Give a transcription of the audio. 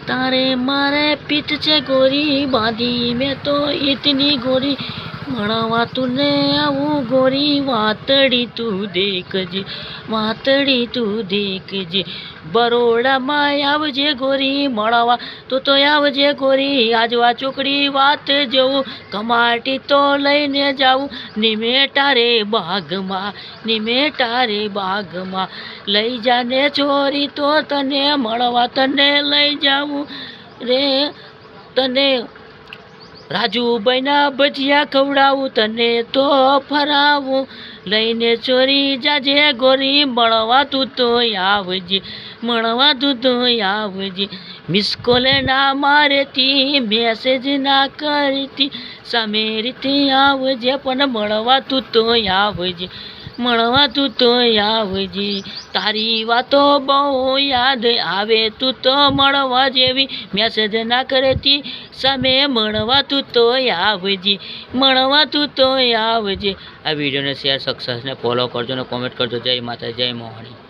तारे मारे पीठ छे गोरी बांधी में तो इतनी गोरी मणवा तूने आवू गोरी वातड़ी तू देखजे वातड़ी तू देखजे बरोड़ा में आवजे गोरी मणवा तो आवजे गोरी आजवा चोकड़ी वात जवू कमाटी तो लईने जाऊं निमेटा रे बाग में लई जाने चोरी तो तने मणवा तने लई जाऊं रे तने राजू बना भजिया खवड़ावू तने तो फरावू लईने चोरी जाजे गोरी मणवा तू तो आवजे मिस कॉल ना मारेती मैसेज ना करती सामे रीते आवजे पण मणवा तू तो आवजे तारी वातो बहु याद आवे तू तो मणवा जेवी मैसेज ना करती सामे मणवा तू तो आवजे आ वीडियो ने शेयर सक्सेस ने फॉलो करजो ने कॉमेंट करजो। जय माता जय मोहनी।